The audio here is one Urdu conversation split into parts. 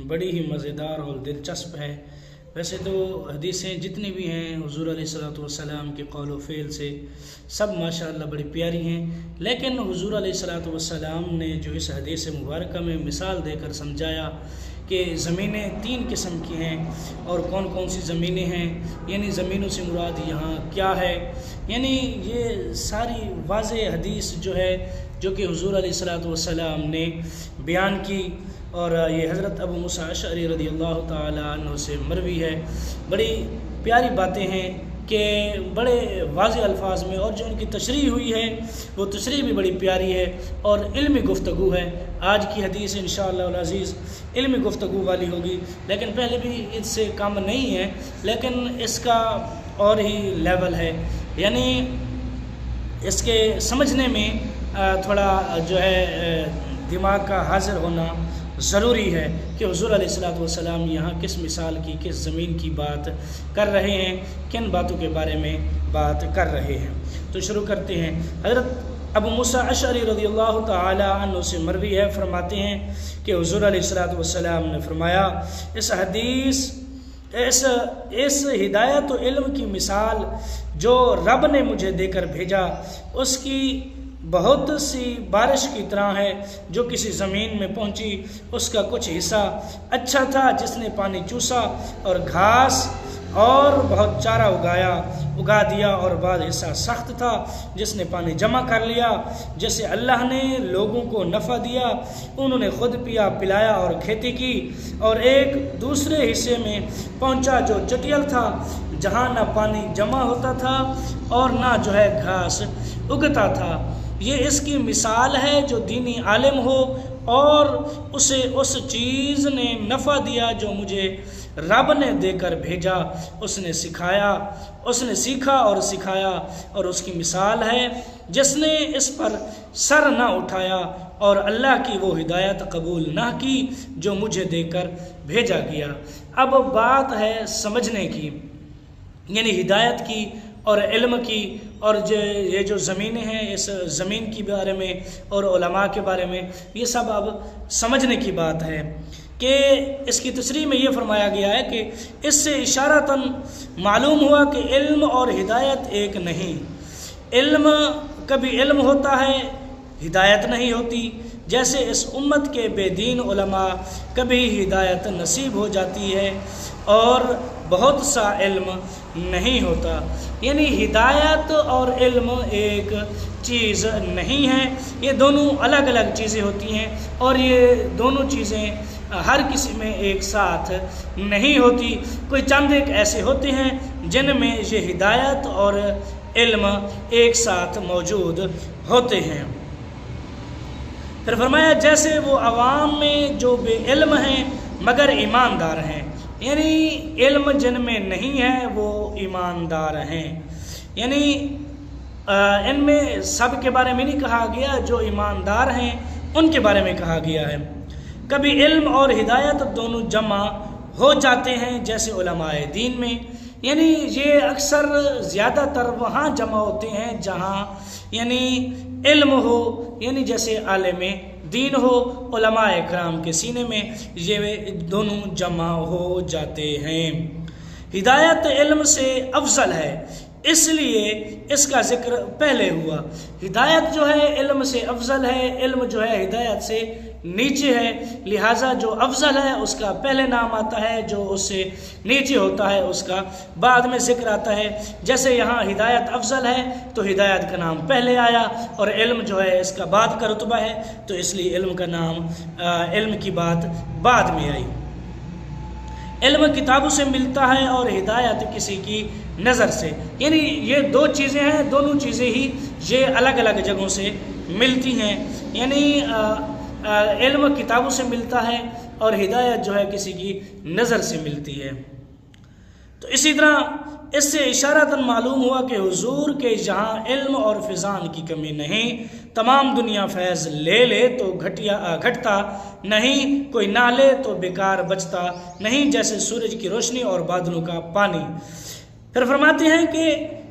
بڑی ہی مزیدار اور دلچسپ ہے۔ ویسے تو حدیثیں جتنی بھی ہیں حضور علیہ الصلوۃ والسلام کے قول و فعل سے سب ماشاءاللہ بڑی پیاری ہیں، لیکن حضور علیہ الصلوۃ والسلام نے جو اس حدیث مبارکہ میں مثال دے کر سمجھایا کہ زمینیں 3 قسم کی ہیں اور کون کون سی زمینیں ہیں، یعنی زمینوں سے مراد یہاں کیا ہے، یعنی یہ ساری واضح حدیث جو ہے جو کہ حضور علیہ الصلوۃ والسلام نے بیان کی، اور یہ حضرت ابو موسیٰ اشعری رضی اللہ تعالی عنہ سے مروی ہے۔ بڑی پیاری باتیں ہیں کہ بڑے واضح الفاظ میں، اور جو ان کی تشریح ہوئی ہے وہ تشریح بھی بڑی پیاری ہے اور علمی گفتگو ہے۔ آج کی حدیث انشاءاللہ العزیز علمی گفتگو والی ہوگی، لیکن پہلے بھی اس سے کم نہیں ہے، لیکن اس کا اور ہی لیول ہے، یعنی اس کے سمجھنے میں تھوڑا جو ہے دماغ کا حاضر ہونا ضروری ہے کہ حضور علیہ الصلوۃ والسلام یہاں کس مثال کی، کس زمین کی بات کر رہے ہیں، کن باتوں کے بارے میں بات کر رہے ہیں۔ تو شروع کرتے ہیں۔ حضرت ابو موسیٰ اشعری رضی اللہ تعالی عنہ سے مروی ہے، فرماتے ہیں کہ حضور علیہ الصلوۃ والسلام نے فرمایا، اس حدیث اس ہدایت و علم کی مثال جو رب نے مجھے دے کر بھیجا اس کی بہت سی بارش کی طرح ہے جو کسی زمین میں پہنچی، اس کا کچھ حصہ اچھا تھا جس نے پانی چوسا اور گھاس اور بہت چارہ اگا دیا، اور بعض حصہ سخت تھا جس نے پانی جمع کر لیا، جیسے اللہ نے لوگوں کو نفع دیا، انہوں نے خود پیا پلایا اور کھیتی کی، اور ایک دوسرے حصے میں پہنچا جو چٹیل تھا، جہاں نہ پانی جمع ہوتا تھا اور نہ جو ہے گھاس اگتا تھا۔ یہ اس کی مثال ہے جو دینی عالم ہو اور اسے اس چیز نے نفع دیا جو مجھے رب نے دے کر بھیجا، اس نے سیکھا اور سکھایا، اور اس کی مثال ہے جس نے اس پر سر نہ اٹھایا اور اللہ کی وہ ہدایت قبول نہ کی جو مجھے دے کر بھیجا گیا۔ اب بات ہے سمجھنے کی، یعنی ہدایت کی اور علم کی، اور یہ جو زمینیں ہیں اس زمین کے بارے میں اور علماء کے بارے میں، یہ سب اب سمجھنے کی بات ہے کہ اس کی تشریح میں یہ فرمایا گیا ہے کہ اس سے اشارتاً معلوم ہوا کہ علم اور ہدایت ایک نہیں، علم کبھی علم ہوتا ہے، ہدایت نہیں ہوتی، جیسے اس امت کے بے دین علماء کبھی ہدایت نصیب ہو جاتی ہے اور بہت سا علم نہیں ہوتا، یعنی ہدایت اور علم ایک چیز نہیں ہے، یہ دونوں الگ الگ چیزیں ہوتی ہیں، اور یہ دونوں چیزیں ہر کسی میں ایک ساتھ نہیں ہوتی، کوئی چند ایک ایسے ہوتے ہیں جن میں یہ ہدایت اور علم ایک ساتھ موجود ہوتے ہیں۔ پھر فرمایا جیسے وہ عوام میں جو بے علم ہیں مگر ایماندار ہیں، یعنی علم جن میں نہیں ہے وہ ایماندار ہیں، یعنی ان میں سب کے بارے میں نہیں کہا گیا، جو ایماندار ہیں ان کے بارے میں کہا گیا ہے۔ کبھی علم اور ہدایت دونوں جمع ہو جاتے ہیں جیسے علماء دین میں، یعنی یہ اکثر زیادہ تر وہاں جمع ہوتے ہیں جہاں یعنی علم ہو، یعنی جیسے عالم دین ہو، علماء کرام کے سینے میں یہ دونوں جمع ہو جاتے ہیں۔ ہدایت علم سے افضل ہے، اس لیے اس کا ذکر پہلے ہوا۔ ہدایت جو ہے علم سے افضل ہے، علم جو ہے ہدایت سے نیچے ہے، لہٰذا جو افضل ہے اس کا پہلے نام آتا ہے، جو اس سے نیچے ہوتا ہے اس کا بعد میں ذکر آتا ہے۔ جیسے یہاں ہدایت افضل ہے تو ہدایت کا نام پہلے آیا، اور علم جو ہے اس کا بعد کا رتبہ ہے تو اس لیے علم کا نام علم کی بات بعد میں آئی۔ علم کتابوں سے ملتا ہے اور ہدایت کسی کی نظر سے، یعنی یہ دو چیزیں ہیں، دونوں چیزیں ہی یہ الگ الگ جگہوں سے ملتی ہیں، یعنی علم کتابوں سے ملتا ہے اور ہدایت جو ہے کسی کی نظر سے ملتی ہے۔ تو اسی طرح اس سے اشارتاً معلوم ہوا کہ حضور کے جہاں علم اور فیضان کی کمی نہیں، تمام دنیا فیض لے لے تو گھٹتا نہیں، کوئی نہ لے تو بیکار بچتا نہیں، جیسے سورج کی روشنی اور بادلوں کا پانی۔ پھر فرماتے ہیں کہ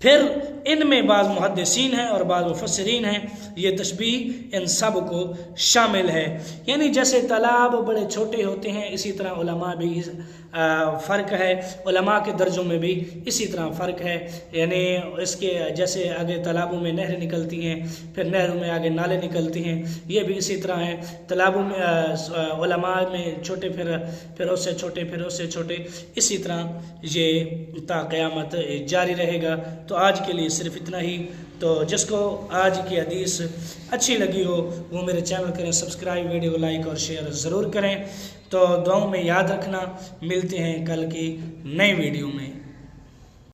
پھر ان میں بعض محدثین ہیں اور بعض مفسرین ہیں، یہ تشبیہ ان سب کو شامل ہے، یعنی جیسے تالاب بڑے چھوٹے ہوتے ہیں اسی طرح علماء بھی فرق ہے، علماء کے درجوں میں بھی اسی طرح فرق ہے، یعنی اس کے جیسے آگے تالابوں میں نہریں نکلتی ہیں، پھر نہروں میں آگے نالے نکلتے ہیں، یہ بھی اسی طرح ہیں، تالابوں میں علماء میں چھوٹے، پھر اس سے چھوٹے، پھر اس سے چھوٹے، اسی طرح یہ تا قیامت جاری رہے گا۔ تو آج کے لیے صرف اتنا ہی۔ تو جس کو آج کی حدیث اچھی لگی ہو وہ میرے چینل کریں سبسکرائب، ویڈیو لائک اور شیئر ضرور کریں۔ تو دعاؤں میں یاد رکھنا، ملتے ہیں کل کی نئی ویڈیو میں۔